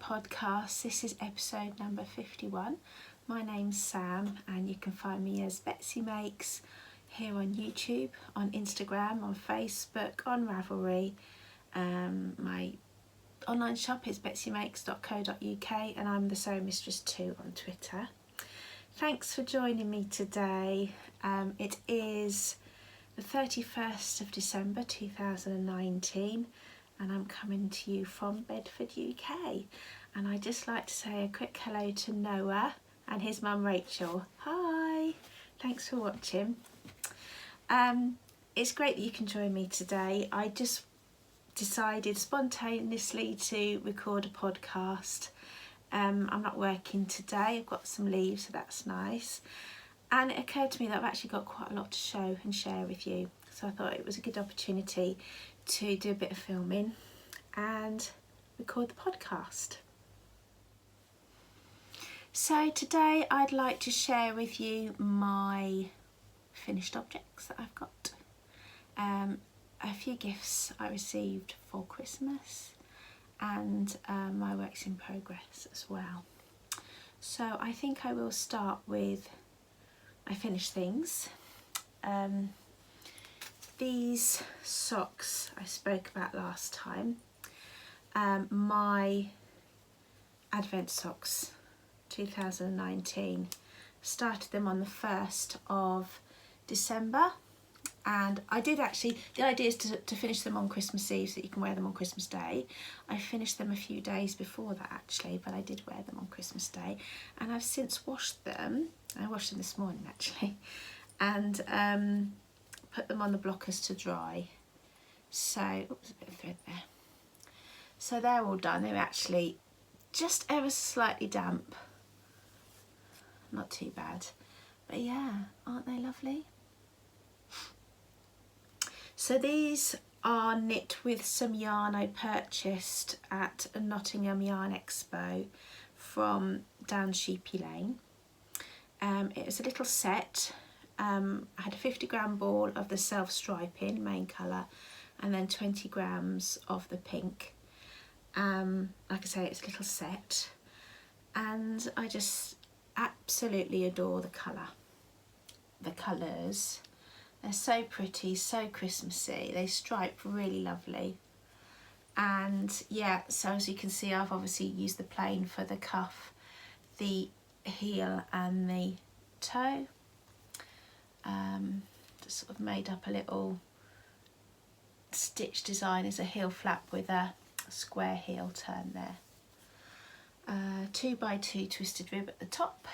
Podcast. This is episode number 51. My name's Sam and you can find me as Betsymakes here on YouTube, on Instagram, on Facebook, on Ravelry. My online shop is betsymakes.co.uk and I'm the Sewing Mistress 2 on Twitter. Thanks for joining me today. It is the 31st of December 2019 and I'm coming to you from Bedford, UK. And I'd just like to say a quick hello to Noah and his mum Rachel. Hi, thanks for watching. It's great that you can join me today. I just decided spontaneously to record a podcast. I'm not working today, I've got some leave, so that's nice. And it occurred to me that I've actually got quite a lot to show and share with you. So I thought it was a good opportunity to do a bit of filming and record the podcast. So today I'd like to share with you my finished objects that I've got. A few gifts I received for Christmas and my works in progress as well. So I think I will start with my finished things. These socks I spoke about last time, my Advent socks 2019, started them on the 1st of December, and I did actually, the idea is to finish them on Christmas Eve so that you can wear them on Christmas Day. I finished them a few days before that actually, but I did wear them on Christmas Day, and I've since washed them. I washed them this morning actually, and put them on the blockers to dry. So, oops, a bit of thread there. So they're all done. They're actually just ever slightly damp. Not too bad. But yeah, aren't they lovely? So these are knit with some yarn I purchased at a Nottingham Yarn Expo from down Sheepy Lane. It was a little set. I had a 50-gram ball of the self-striping main colour and then 20 grams of the pink. Like I say, it's a little set and I just absolutely adore the colour. The colours, they're so pretty, so Christmassy. They stripe really lovely. And yeah, so as you can see, I've obviously used the plain for the cuff, the heel and the toe. Just sort of made up a little stitch design as a heel flap with a square heel turn there. 2x2 twisted rib at the top,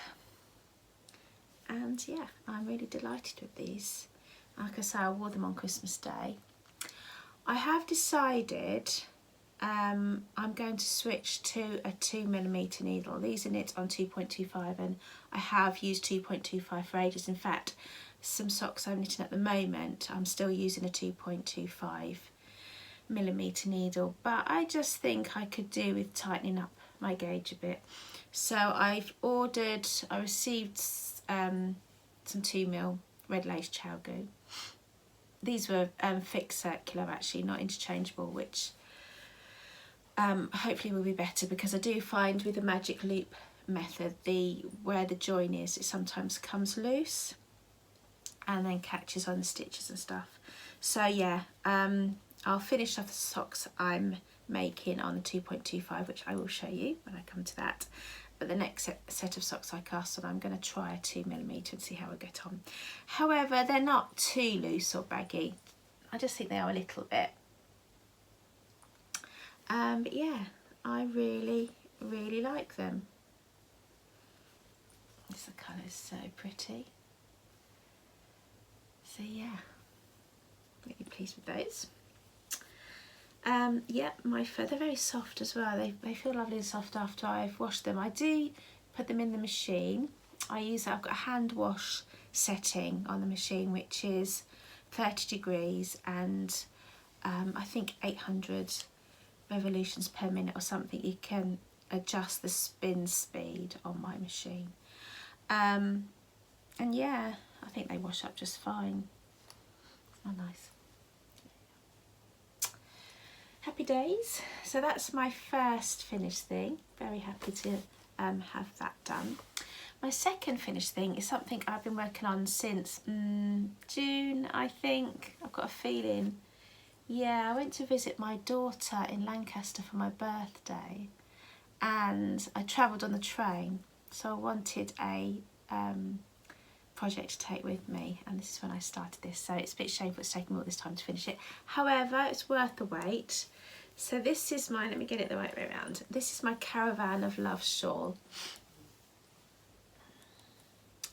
and yeah, I'm really delighted with these. Like I say, I wore them on Christmas Day. I have decided I'm going to switch to a 2mm needle. These are knit on 2.25 and I have used 2.25 for ages. In fact, some socks I'm knitting at the moment, I'm still using a 2.25mm needle, but I just think I could do with tightening up my gauge a bit. So I received some 2mm red lace Chalgu. These were fixed circular actually, not interchangeable, which hopefully will be better, because I do find with the magic loop method, where the join is, it sometimes comes loose and then catches on the stitches and stuff. So yeah, I'll finish off the socks I'm making on the 2.25, which I will show you when I come to that. But the next set of socks I cast on, I'm going to try a 2mm and see how I get on. However, they're not too loose or baggy. I just think they are a little bit. But yeah, I really, really like them. The colour's so pretty. So yeah, really pleased with those. Yeah, my fur, they're very soft as well. They feel lovely and soft after I've washed them. I do put them in the machine. I've got a hand wash setting on the machine, which is 30 degrees and I think 800 revolutions per minute or something. You can adjust the spin speed on my machine. And yeah, I think they wash up just fine. Oh, nice. Happy days. So that's my first finished thing. Very happy to have that done. My second finished thing is something I've been working on since June, I think. I've got a feeling. Yeah, I went to visit my daughter in Lancaster for my birthday, and I travelled on the train, so I wanted a project to take with me, and this is when I started this, so it's a bit shameful it's taken me all this time to finish it. However, it's worth the wait. So this is my, let me get it the right way around, this is my Caravan of Love shawl.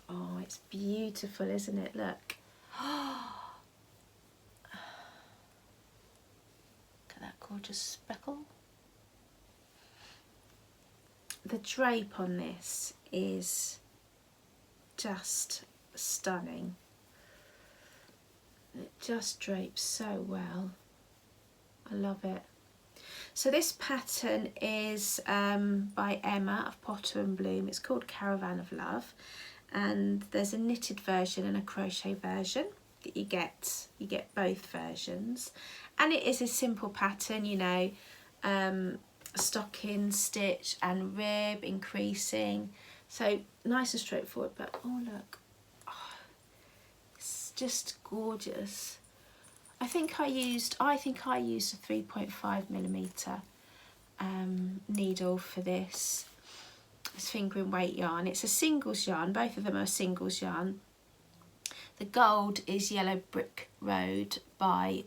Oh, it's beautiful, isn't it? Look. Look at that gorgeous speckle. The drape on this is just stunning. It just drapes so well. I love it. So this pattern is by Emma of Potter and Bloom. It's called Caravan of Love, and there's a knitted version and a crochet version that you get. You get both versions, and it is a simple pattern, you know, stocking, stitch and rib, increasing, so nice and straightforward. But oh look, oh, it's just gorgeous. I think I used a 3.5mm needle for this. It's fingering weight yarn. It's a singles yarn, both of them are singles yarn. The gold is Yellow Brick Road by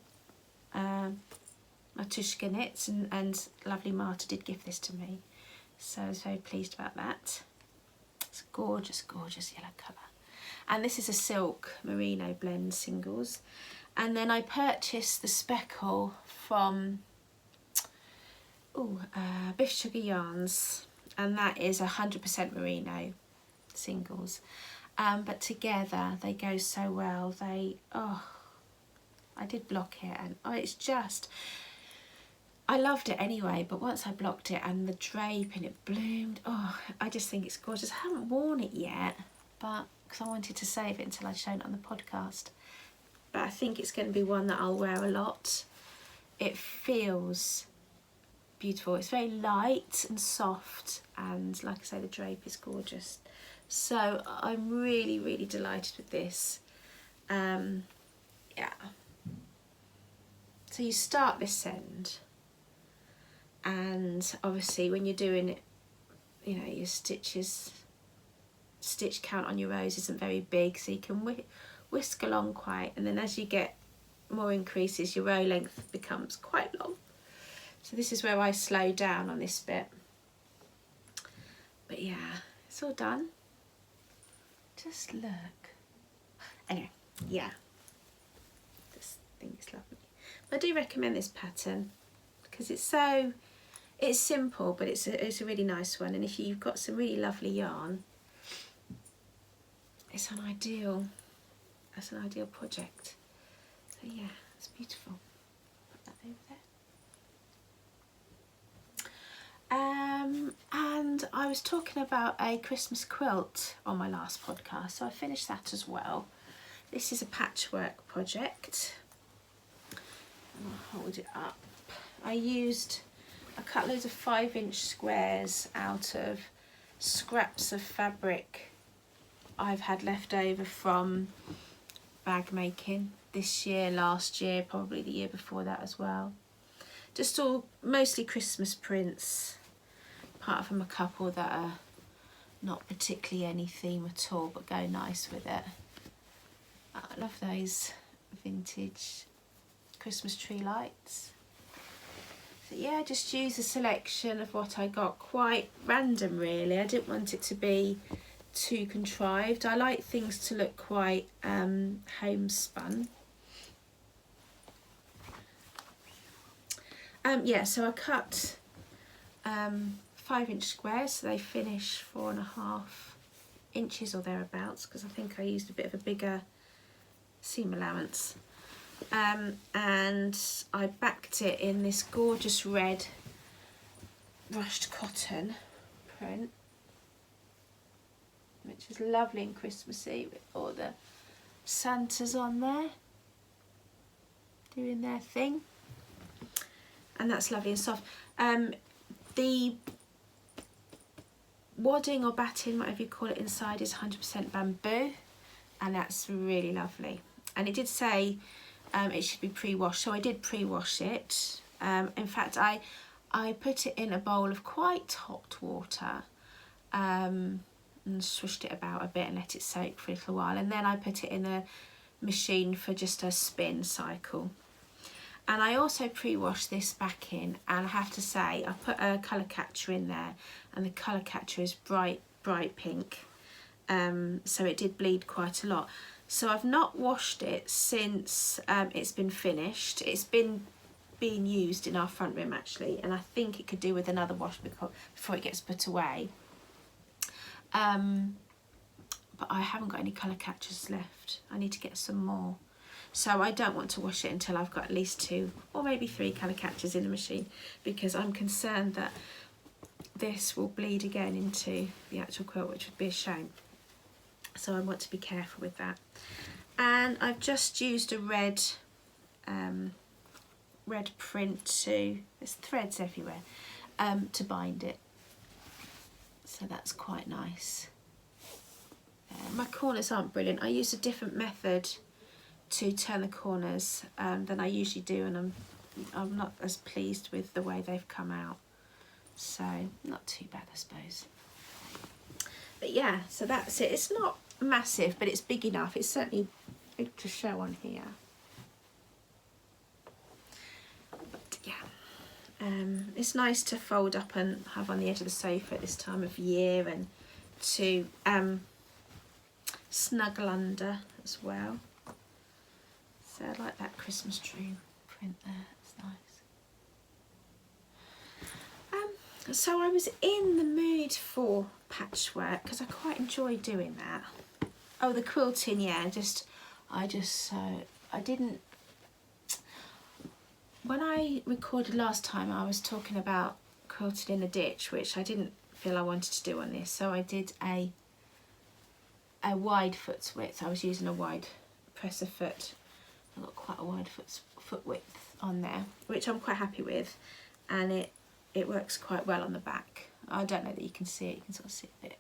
Matushka Knits, and lovely Marta did give this to me, so I was very pleased about that. It's a gorgeous, gorgeous yellow colour, and this is a silk merino blend singles. And then I purchased the speckle from Biff Sugar Yarns, and that is 100% merino singles, but together they go so well. I did block it, and it's just, I loved it anyway, but once I blocked it and the drape and it bloomed, I just think it's gorgeous. I haven't worn it yet, but because I wanted to save it until I'd shown it on the podcast, but I think it's going to be one that I'll wear a lot. It feels beautiful. It's very light and soft, and like I say, the drape is gorgeous. So I'm really, really delighted with this. Yeah. So you start this end, and obviously when you're doing it, you know, your stitch count on your rows isn't very big, so you can whisk along quite, and then as you get more increases, your row length becomes quite long. So this is where I slow down on this bit. But yeah, it's all done. Just look. Anyway, yeah, this thing is lovely. I do recommend this pattern because it's simple, but it's a really nice one, and if you've got some really lovely yarn, it's an ideal project. So yeah, it's beautiful. Put that over there. And I was talking about a Christmas quilt on my last podcast, so I finished that as well. This is a patchwork project. I'll hold it up. I cut loads of 5-inch squares out of scraps of fabric I've had left over from bag making this year, last year, probably the year before that as well. Just all mostly Christmas prints, apart from a couple that are not particularly any theme at all but go nice with it. I love those vintage Christmas tree lights. So yeah, just use a selection of what I got, quite random really. I didn't want it to be too contrived. I like things to look quite homespun. Yeah, so I cut 5-inch squares, so they finish 4.5 inches or thereabouts, because I think I used a bit of a bigger seam allowance. And I backed it in this gorgeous red brushed cotton print, which is lovely and Christmassy, with all the Santas on there doing their thing. and that's lovely and soft. The wadding or batting, whatever you call it, inside is 100% bamboo, and that's really lovely. And it did say it should be pre-washed, so I did pre-wash it. In fact, I put it in a bowl of quite hot water and swished it about a bit and let it soak for a little while, and then I put it in a machine for just a spin cycle. And I also pre-washed this back in, and I have to say I put a colour catcher in there, and the colour catcher is bright pink, so it did bleed quite a lot. So I've not washed it since it's been finished. It's been being used in our front room actually, and I think it could do with another wash before it gets put away. But I haven't got any colour catchers left. I need to get some more. So I don't want to wash it until I've got at least 2 or maybe 3 colour catchers in the machine, because I'm concerned that this will bleed again into the actual quilt, which would be a shame. So I want to be careful with that. And I've just used a red print there's threads everywhere, to bind it. So that's quite nice. My corners aren't brilliant. I used a different method to turn the corners than I usually do, and I'm not as pleased with the way they've come out. So not too bad, I suppose. But yeah, so that's it. It's not massive, but it's big enough. It's certainly big to show on here. But yeah, it's nice to fold up and have on the edge of the sofa at this time of year, and to snuggle under as well. So I like that Christmas tree print there, it's nice. So I was in the mood for patchwork because I quite enjoy doing that. Oh, the quilting, yeah, I didn't, when I recorded last time I was talking about quilting in a ditch, which I didn't feel I wanted to do on this, so I did a wide foot's width. I was using a wide presser foot. I've got quite a wide foot width on there, which I'm quite happy with, and it works quite well on the back. I don't know that you can see it, you can sort of see a bit.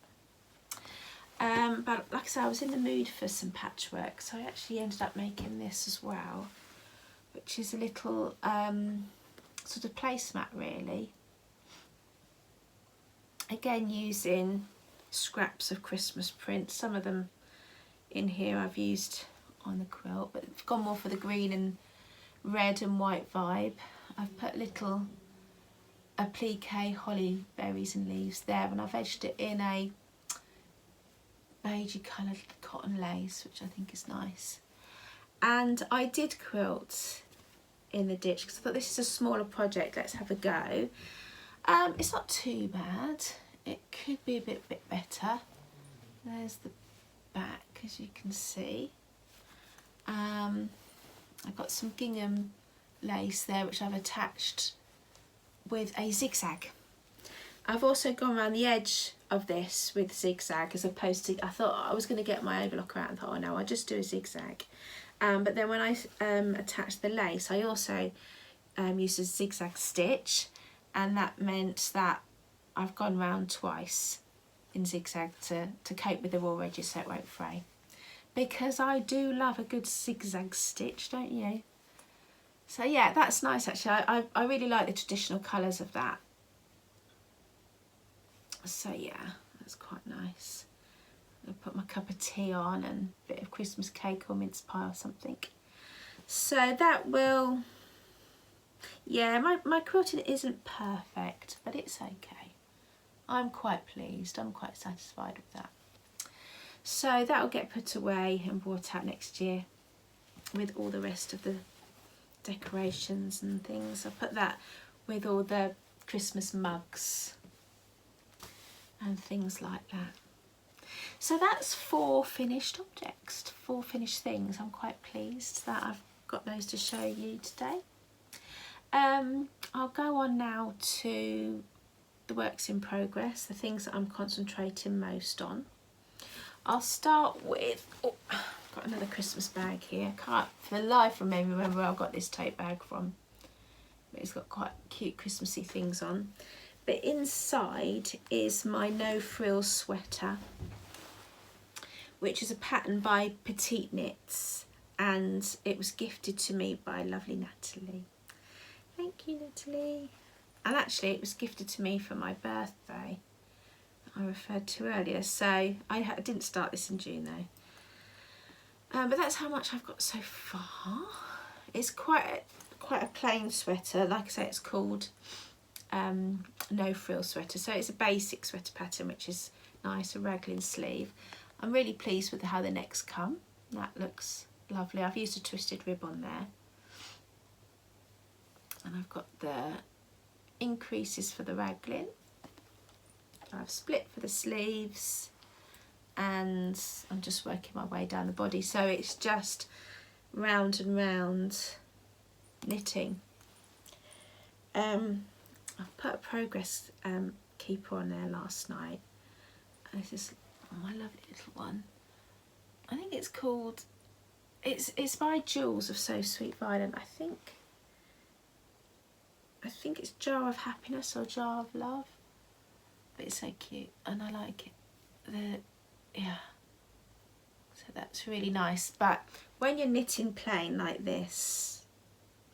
But like I said, I was in the mood for some patchwork, so I actually ended up making this as well, which is a little sort of placemat really. Again, using scraps of Christmas print. Some of them in here I've used on the quilt, but I've gone more for the green and red and white vibe. I've put little applique holly berries and leaves there, and I've edged it in a beigey coloured cotton lace, which I think is nice. And I did quilt in the ditch because I thought this is a smaller project, let's have a go. It's not too bad. It could be a bit better. There's the back, as you can see. I've got some gingham lace there, which I've attached with a zigzag. I've also gone around the edge of this with zigzag, as opposed to, I thought I was going to get my overlocker out and thought, oh no, I'll just do a zigzag. But then when I attached the lace, I also used a zigzag stitch, and that meant that I've gone round twice in zigzag to cope with the raw edges so it won't fray. Because I do love a good zigzag stitch, don't you? So yeah, that's nice actually. I really like the traditional colours of that. So yeah, that's quite nice. I'll put my cup of tea on and a bit of Christmas cake or mince pie or something. So that will, yeah, my quilting isn't perfect, but it's okay. I'm quite pleased, I'm quite satisfied with that. So that'll get put away and brought out next year with all the rest of the decorations and things. I'll put that with all the Christmas mugs and things like that. So that's 4 finished objects, 4 finished things. I'm quite pleased that I've got those to show you today. I'll go on now to the works in progress, the things that I'm concentrating most on. I'll start with, oh, I've got another Christmas bag here. I can't for the life of me remember where I got this tote bag from. It's got quite cute Christmassy things on. But inside is my No Frills Sweater, which is a pattern by Petite Knits, and it was gifted to me by lovely Natalie. Thank you, Natalie. And actually it was gifted to me for my birthday, I referred to earlier, so I didn't start this in June though. But that's how much I've got so far. It's quite a plain sweater. Like I say, it's called No Frills Sweater, so it's a basic sweater pattern, which is nice, a raglan sleeve. I'm really pleased with how the necks come. That looks lovely. I've used a twisted rib on there, and I've got the increases for the raglan. I've split for the sleeves, and I'm just working my way down the body, so it's just round and round knitting. I've put a progress keeper on there last night. This is my lovely little one. I think it's called, it's by Jules of So Sweet Violent. I think it's Jar of Happiness or Jar of Love, but it's so cute and I like it. Yeah, so that's really nice. But when you're knitting plain like this,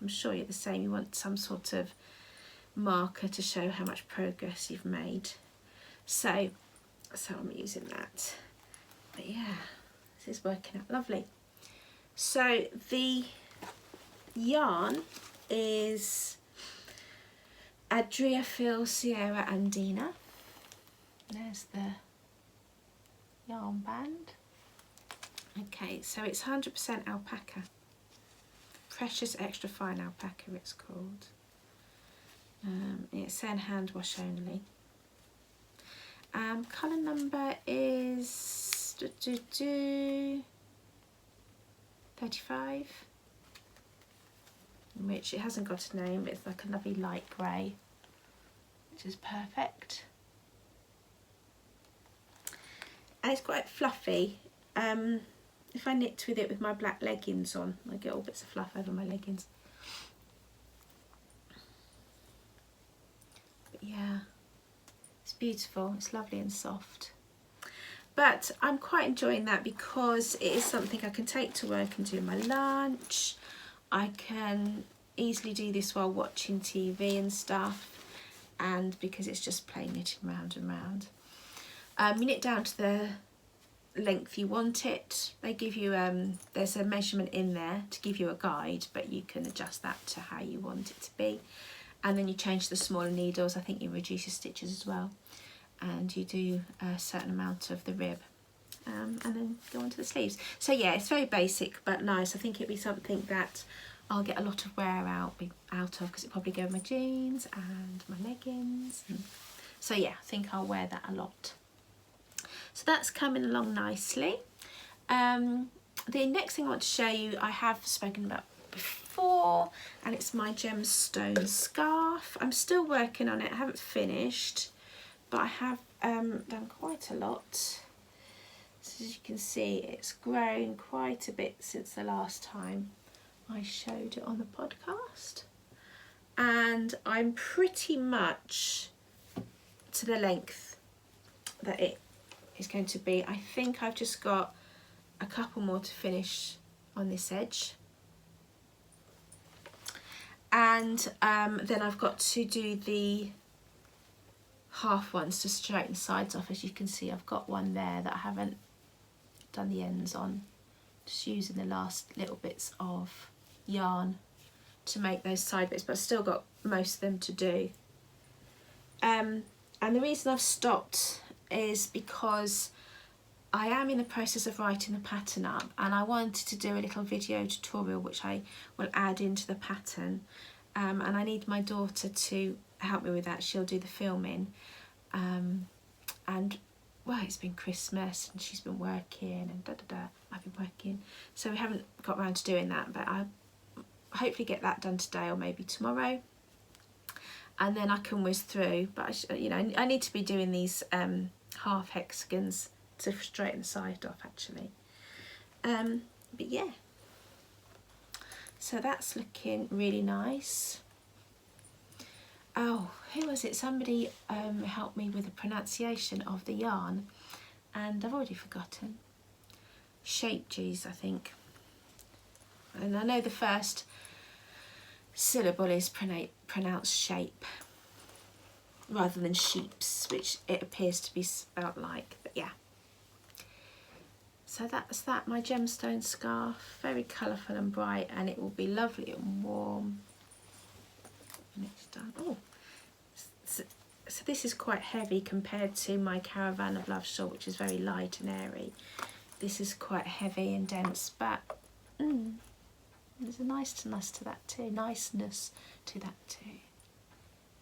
I'm sure you're the same, you want some sort of marker to show how much progress you've made. So I'm using that. But yeah, this is working out lovely. So the yarn is Adria Sierra Andina. There's the yarn band. Okay, so it's 100% alpaca. Precious extra fine alpaca it's called. It's saying hand wash only. Colour number is 35, which it hasn't got a name, but it's like a lovely light grey, which is perfect. And it's quite fluffy. If I knit with it with my black leggings on, I get all bits of fluff over my leggings. But yeah, it's beautiful, it's lovely and soft. But I'm quite enjoying that because it is something I can take to work and do my lunch. I can easily do this while watching TV and stuff, and because it's just plain knitting round and round. You knit down to the length you want it. They give you there's a measurement in there to give you a guide, but you can adjust that to how you want it to be. And then you change the smaller needles. I think you reduce your stitches as well, and you do a certain amount of the rib, and then go on to the sleeves. So yeah, it's very basic but nice. I think it'd be something that I'll get a lot of wear out of, because it probably go with my jeans and my leggings. So yeah, I think I'll wear that a lot. So that's coming along nicely. The next thing I want to show you, I have spoken about before, and it's my Gemstone Scarf. I'm still working on it, I haven't finished, but I have done quite a lot. So as you can see, it's grown quite a bit since the last time I showed it on the podcast, and I'm pretty much to the length that it is going to be. I think I've just got a couple more to finish on this edge, and then I've got to do the half ones to straighten the sides off. As you can see, I've got one there that I haven't done the ends on, just using the last little bits of yarn to make those side bits, but I've still got most of them to do. And the reason I've stopped is because I am in the process of writing the pattern up, and I wanted to do a little video tutorial which I will add into the pattern, and I need my daughter to help me with that. She'll do the filming, and well, it's been Christmas and she's been working and I've been working, so we haven't got around to doing that, but I'll hopefully get that done today or maybe tomorrow, and then I can whiz through. But you know, I need to be doing these half hexagons to straighten the side off actually. But yeah, so that's looking really nice. oh, who was it? Somebody helped me with the pronunciation of the yarn, and I've already forgotten. Shape G's, I think. And I know the first syllable is pronounced shape rather than sheeps, which it appears to be spelt like, but yeah. So that's that, my gemstone scarf, very colourful and bright, and it will be lovely and warm when it's done. Oh, so this is quite heavy compared to my Caravan of Love shawl, which is very light and airy. This is quite heavy and dense, but there's a niceness to that too.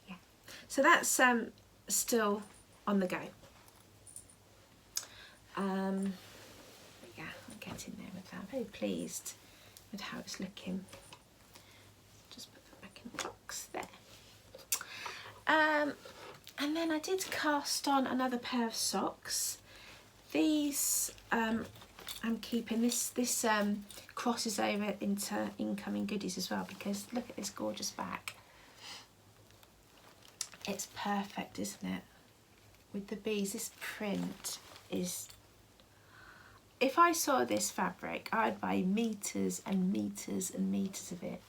Yeah. So that's still on the go. Yeah, I'll get in there with that. I'm very pleased with how it's looking. Just put that back in the box there. And then I did cast on another pair of socks. These I'm keeping. This crosses over into incoming goodies as well, because look at this gorgeous back. It's perfect, isn't it? With the bees, this print is... If I saw this fabric, I'd buy meters and meters and meters of it,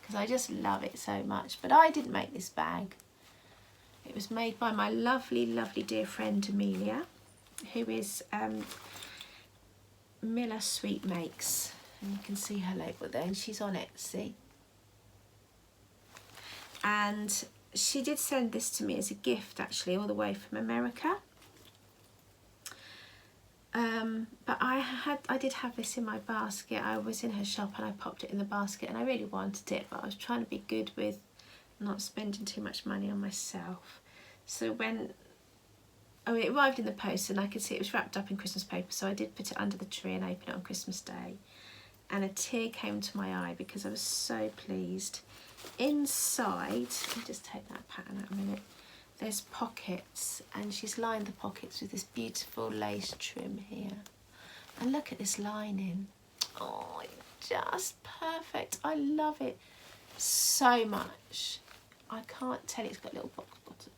because I just love it so much. But I didn't make this bag. It was made by my lovely, lovely dear friend Amelia, who is Miller Sweet Makes, and you can see her label there, and she's on Etsy. And she did send this to me as a gift, actually, all the way from America. But I did have this in my basket. I was in her shop and I popped it in the basket, and I really wanted it, but I was trying to be good with not spending too much money on myself. So when it arrived in the post, and I could see it was wrapped up in Christmas paper, so I did put it under the tree and open it on Christmas Day, and a tear came to my eye because I was so pleased. Inside, let me just take that pattern out a minute, there's pockets, and she's lined the pockets with this beautiful lace trim here. And look at this lining. Oh, it's just perfect. I love it so much. I can't tell you. It's got a little box bottom.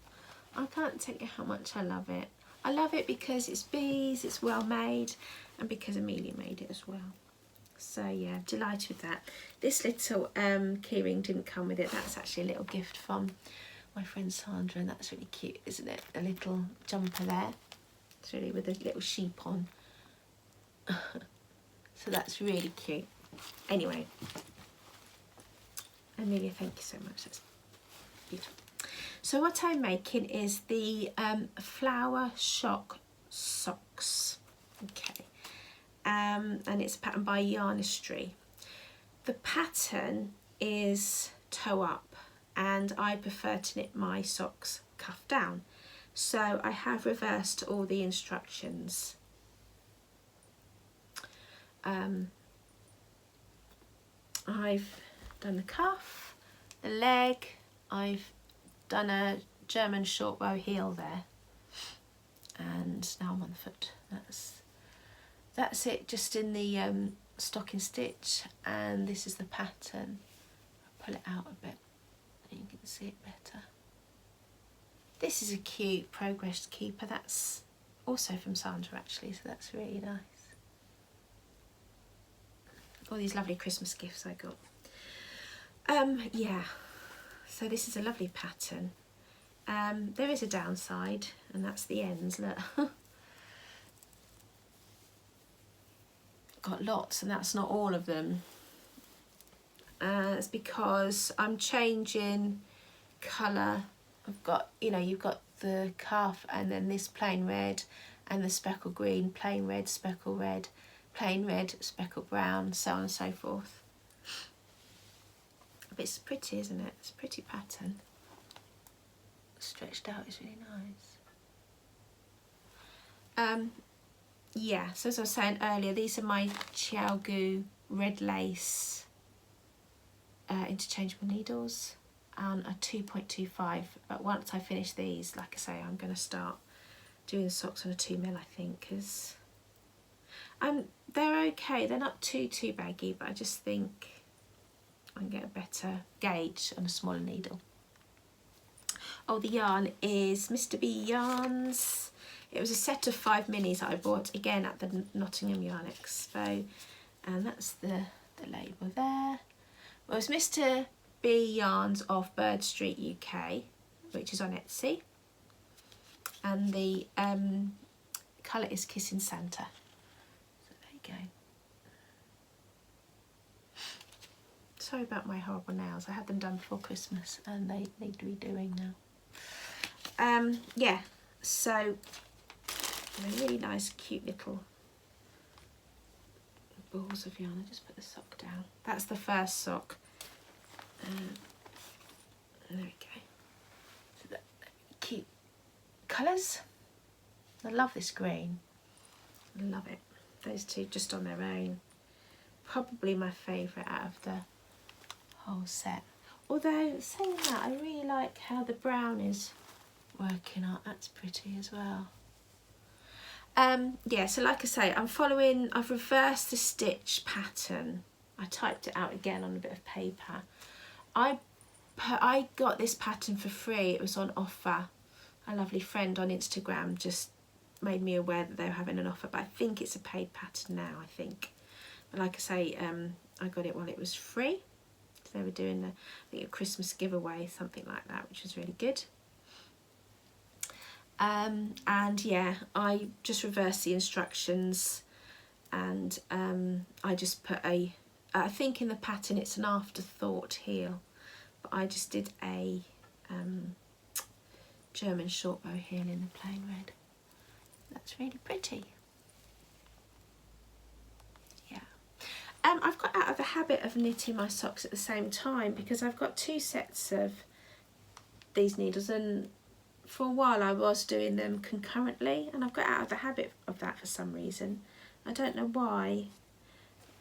I can't tell you how much I love it. I love it because it's bees, it's well made, and because Amelia made it as well. So yeah, delighted with that. This little keyring didn't come with it. That's actually a little gift from my friend Sandra, and that's really cute, isn't it? A little jumper there. It's really with a little sheep on. So that's really cute. Anyway, Amelia, thank you so much. That's beautiful. So what I'm making is the Flower Shock socks. Okay. And it's a pattern by Yarnistry. The pattern is toe up, and I prefer to knit my socks cuff down. So I have reversed all the instructions. I've done the cuff, the leg, I've done a German short bow heel there, and now I'm on the foot. That's it, just in the stocking stitch, and this is the pattern. I'll pull it out a bit so you can see it better. This is a cute progress keeper. That's also from Sandra, actually, so that's really nice. All these lovely Christmas gifts I got. Yeah, so this is a lovely pattern. There is a downside, and that's the ends, look. Got lots, and that's not all of them. It's because I'm changing colour. I've got, you've got the calf, and then this plain red, and the speckle green, plain red, speckle red, plain red, speckle brown, so on and so forth. But it's pretty, isn't it? It's a pretty pattern. Stretched out is really nice. Yeah, so as I was saying earlier, these are my Chiaogu red lace interchangeable needles on a 2.25. But once I finish these, like I say, I'm going to start doing the socks on a 2mm, I think, because they're okay. They're not too baggy, but I just think I can get a better gauge on a smaller needle. the yarn is Mr. B Yarns. It was a set of 5 minis that I bought again at the Nottingham Yarn Expo, and that's the label there. Well, it's Mr. B Yarns of Bird Street UK, which is on Etsy, and the colour is Kissing Santa. So there you go. Sorry about my horrible nails. I had them done before Christmas and they need redoing now. Yeah, so a really nice cute little balls of yarn. I just put the sock down. That's the first sock. There we go. So that cute colours. I love this green. I love it. Those two just on their own. Probably my favourite out of the whole set. Although saying that, I really like how the brown is working out. That's pretty as well. Yeah, so like I say, I've reversed the stitch pattern. I typed it out again on a bit of paper. I got this pattern for free. It was on offer. A lovely friend on Instagram just made me aware that they were having an offer, but I think it's a paid pattern now, I think. But like I say, I got it while it was free. So they were doing I think a Christmas giveaway, something like that, which was really good. And yeah, I just reversed the instructions, and I just put I think in the pattern it's an afterthought heel, but I just did a German short bow heel in the plain red. That's really pretty. Yeah. I've got out of the habit of knitting my socks at the same time because I've got 2 sets of these needles, and for a while I was doing them concurrently, and I've got out of the habit of that for some reason. I don't know why.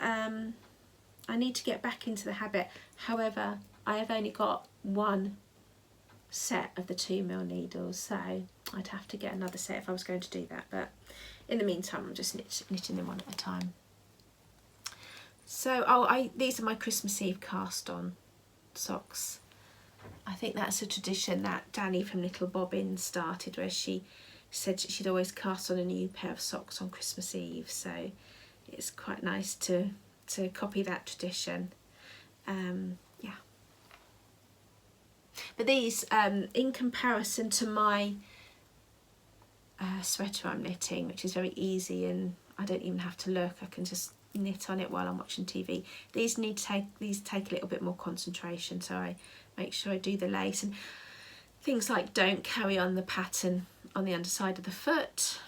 I need to get back into the habit. However, I have only got 1 set of the 2mm needles, so I'd have to get another set if I was going to do that, but in the meantime I'm just knitting them one at a time. So these are my Christmas Eve cast on socks. I think that's a tradition that Danny from Little Bobbin started, where she said she'd always cast on a new pair of socks on Christmas Eve, so it's quite nice to copy that tradition. Yeah. But these, in comparison to my sweater I'm knitting, which is very easy and I don't even have to look, I can just knit on it while I'm watching TV. These take a little bit more concentration, so I make sure I do the lace and things like don't carry on the pattern on the underside of the foot,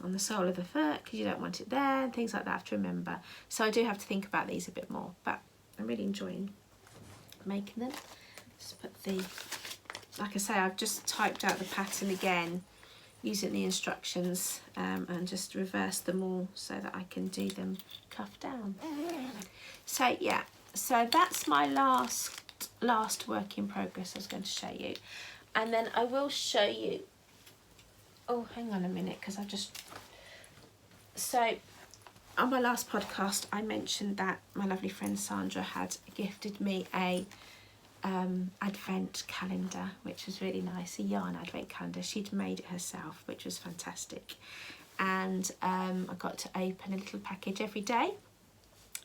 on the sole of the foot, because you don't want it there, and things like that I have to remember. So I do have to think about these a bit more, but I'm really enjoying making them. Just put like I say, I've just typed out the pattern again using the instructions, and just reversed them all so that I can do them cuff down. So yeah, so that's my last work in progress I was going to show you, and then I will show you, oh hang on a minute, because so on my last podcast I mentioned that my lovely friend Sandra had gifted me a advent calendar, which was really nice, a yarn advent calendar. She'd made it herself, which was fantastic, and I got to open a little package every day,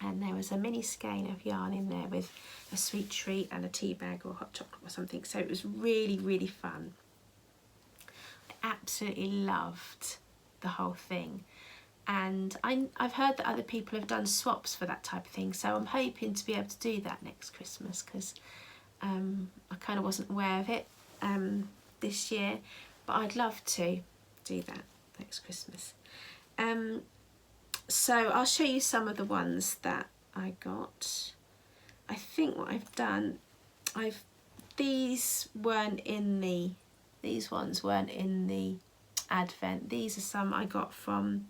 and there was a mini skein of yarn in there with a sweet treat and a tea bag or hot chocolate or something, so it was really, really fun. I absolutely loved the whole thing, and I've heard that other people have done swaps for that type of thing, so I'm hoping to be able to do that next Christmas, because I kind of wasn't aware of it this year, but I'd love to do that next Christmas. So I'll show you some of the ones that I got. I think what I've done, these ones weren't in the advent. These are some I got from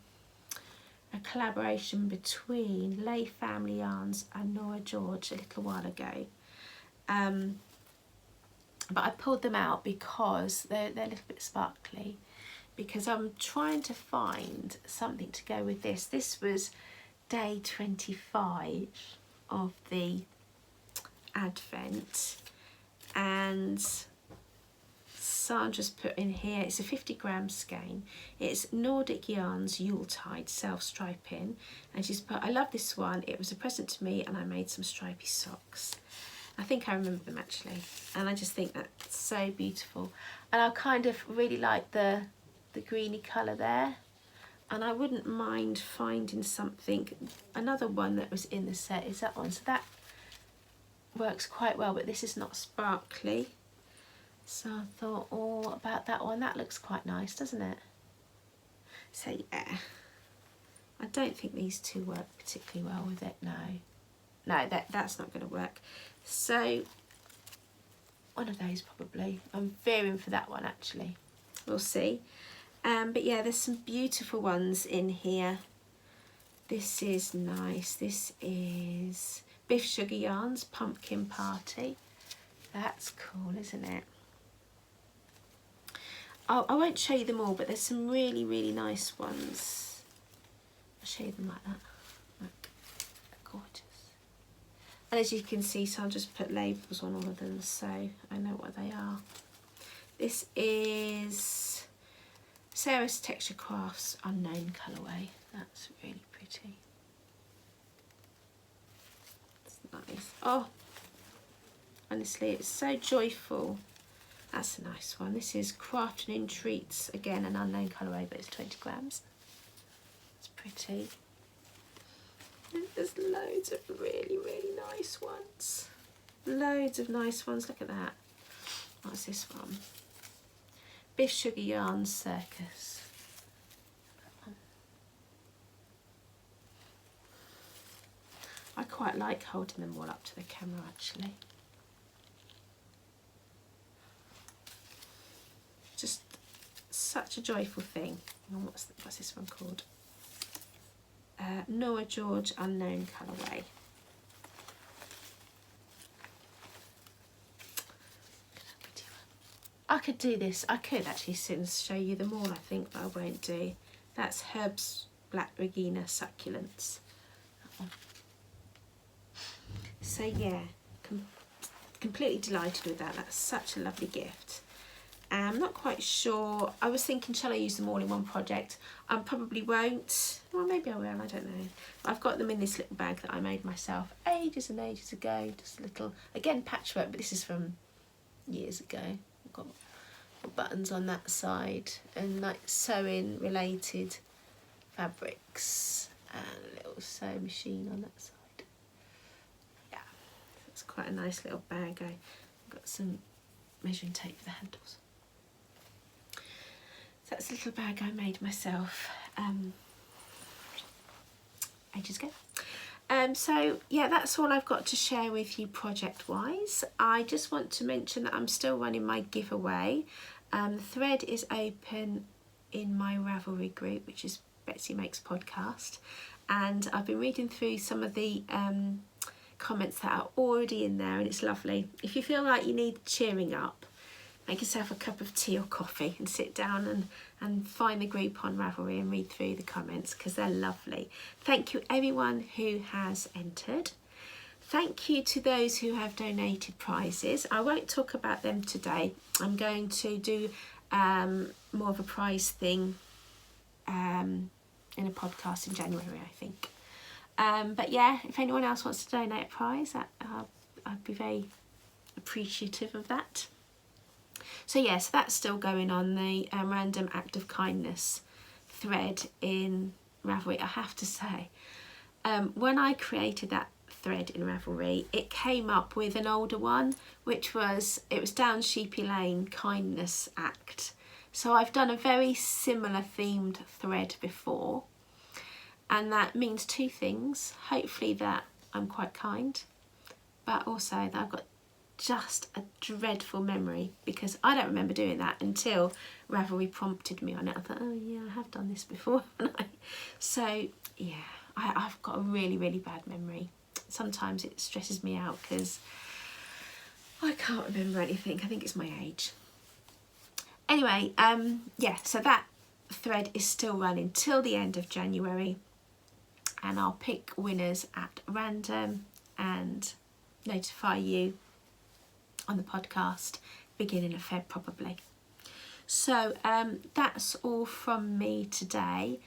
a collaboration between Lay Family Yarns and Nora George a little while ago. But I pulled them out because they're a little bit sparkly, because I'm trying to find something to go with this. This was day 25 of the advent, and Sandra's put in here, it's a 50-gram skein. It's Nordic Yarns Yuletide self-striping, and she's put, I love this one, it was a present to me and I made some stripy socks. I think I remember them actually, and I just think that's so beautiful. And I kind of really like the greeny colour there, and I wouldn't mind finding something, another one that was in the set is that one, so that works quite well, but this is not sparkly. So I thought, oh, about that one, that looks quite nice, doesn't it? So yeah, I don't think these two work particularly well with it, no, that's not going to work. So one of those probably. I'm veering for that one actually, we'll see. But yeah, there's some beautiful ones in here. This is nice. This is Biff Sugar Yarns Pumpkin Party. That's cool, isn't it? I won't show you them all, but there's some really, really nice ones. I'll show you them like that. Look, they're gorgeous. And as you can see, Sandra's put labels on all of them, so I know what they are. This is Sarah's Texture Crafts Unknown colourway. That's really pretty. It's nice. Oh, honestly, it's so joyful. That's a nice one. This is Crafting in Treats. Again, an unknown colourway, but it's 20 grams. It's pretty. And there's loads of really, really nice ones. Loads of nice ones. Look at that. What's this one? Biff Sugar Yarns Circus. I quite like holding them all up to the camera actually. Just such a joyful thing. And what's this one called? Noah George Unknown colourway. I could do this. I could actually sit and show you them all, I think, but I won't do. That's Herb's Black Regina Succulents. That one. So yeah, completely delighted with that. That's such a lovely gift. I'm not quite sure. I was thinking, shall I use them all in one project? I probably won't. Well, maybe I will, I don't know. I've got them in this little bag that I made myself ages and ages ago. Just a little, again, patchwork, but this is from years ago. I've got buttons on that side and like sewing related fabrics and a little sewing machine on that side. Yeah, it's quite a nice little bag. I've got some measuring tape for the handles. So that's a little bag I made myself ages ago. So yeah, that's all I've got to share with you project wise. I just want to mention that I'm still running my giveaway. The thread is open in my Ravelry group, which is Betsymakes Podcast, and I've been reading through some of the comments that are already in there, and it's lovely. If you feel like you need cheering up, make yourself a cup of tea or coffee and sit down and find the group on Ravelry and read through the comments, because they're lovely. Thank you everyone who has entered. Thank you to those who have donated prizes. I won't talk about them today. I'm going to do more of a prize thing in a podcast in January, I think. But yeah, if anyone else wants to donate a prize, I'd be very appreciative of that. So yes, so that's still going on, the random act of kindness thread in Ravelry. I have to say, when I created that thread in Ravelry, it came up with an older one, which was, it was Down Sheepy Lane Kindness Act. So I've done a very similar themed thread before, and that means two things. Hopefully that I'm quite kind, but also that I've got just a dreadful memory, because I don't remember doing that until Ravelry prompted me on it. I thought, oh yeah, I have done this before, haven't I? So yeah, I've got a really, really bad memory. Sometimes it stresses me out because I can't remember anything. I think it's my age. Anyway, yeah, so that thread is still running till the end of January, and I'll pick winners at random and notify you on the podcast beginning of Feb probably. So that's all from me today.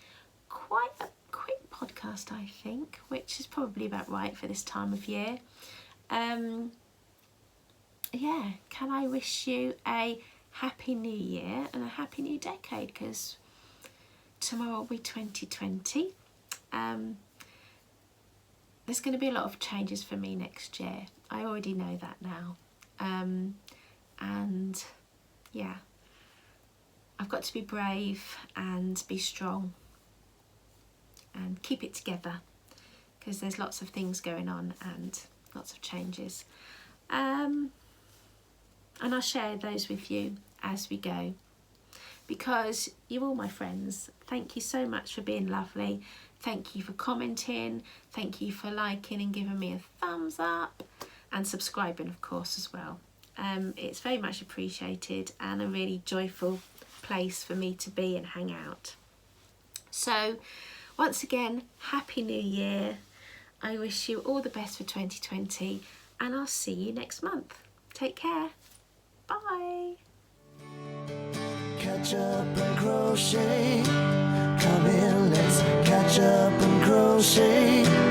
Quite a quick podcast, I think, which is probably about right for this time of year. Yeah, can I wish you a happy new year and a happy new decade, because tomorrow will be 2020. There's going to be a lot of changes for me next year. I already know that now. And yeah, I've got to be brave and be strong and keep it together, because there's lots of things going on and lots of changes. And I'll share those with you as we go, because you're all my friends. Thank you so much for being lovely. Thank you for commenting. Thank you for liking and giving me a thumbs up, and subscribing, of course, as well. It's very much appreciated and a really joyful place for me to be and hang out. So once again, Happy New Year. I wish you all the best for 2020, and I'll see you next month. Take care. Bye. Catch up and crochet. Come in, let's catch up and crochet.